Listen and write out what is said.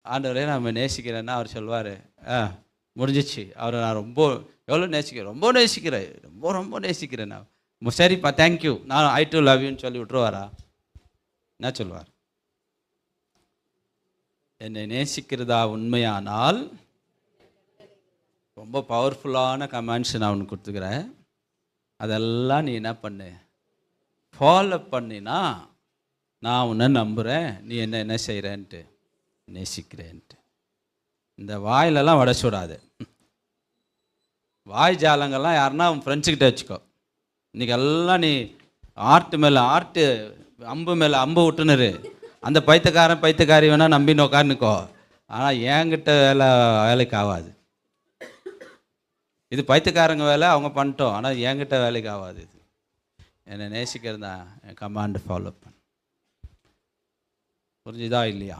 ஆண்டவரே நம்ம நேசிக்கிறேன்னா அவர் சொல்வார், முடிஞ்சிச்சு. அவரை நான் எவ்வளோ நேசிக்கிறேன், ரொம்ப நேசிக்கிறேன், ரொம்ப நேசிக்கிறேன் நான். சரிப்பா தேங்க்யூ, நான் ஐ டு லவ் யூன்னு சொல்லி விட்டுருவாரா? என்ன சொல்வார்? என்னை நேசிக்கிறதா உண்மையானால், ரொம்ப பவர்ஃபுல்லான கமெண்ட்ஸ் நான் உனக்கு கொடுத்துக்கிறேன், அதெல்லாம் நீ என்ன பண்ணு, ஃபாலோ பண்ணினா நான் உன்னை நம்புகிறேன், நீ என்ன செய்கிறேன்ட்டு, நேசிக்கிறேன்ட்டு. இந்த வாயிலெல்லாம் உடச்சு விடாது. வாய் ஜாலங்கள்லாம் யாருன்னா உன் ஃப்ரெண்ட்ஸுக்கிட்ட வச்சுக்கோ. இன்றைக்கி எல்லாம் நீ ஆர்ட் மேலே ஆர்ட்டு, அம்பு மேலே அம்பு விட்டுனுரு. அந்த பைத்தியக்காரி வேணால் நம்பின்னு உட்காந்துக்கோ. ஆனால் என்கிட்ட வேலைக்கு ஆகாது. இது பைத்தியக்காரங்க வேலை, அவங்க பண்ணிட்டோம். ஆனால் என்கிட்ட வேலைக்கு ஆகாது. இது என்னை நேசிக்கிறது தான், என் கமாண்டு ஃபாலோ பண்ண. புரிஞ்சுதா இல்லையா?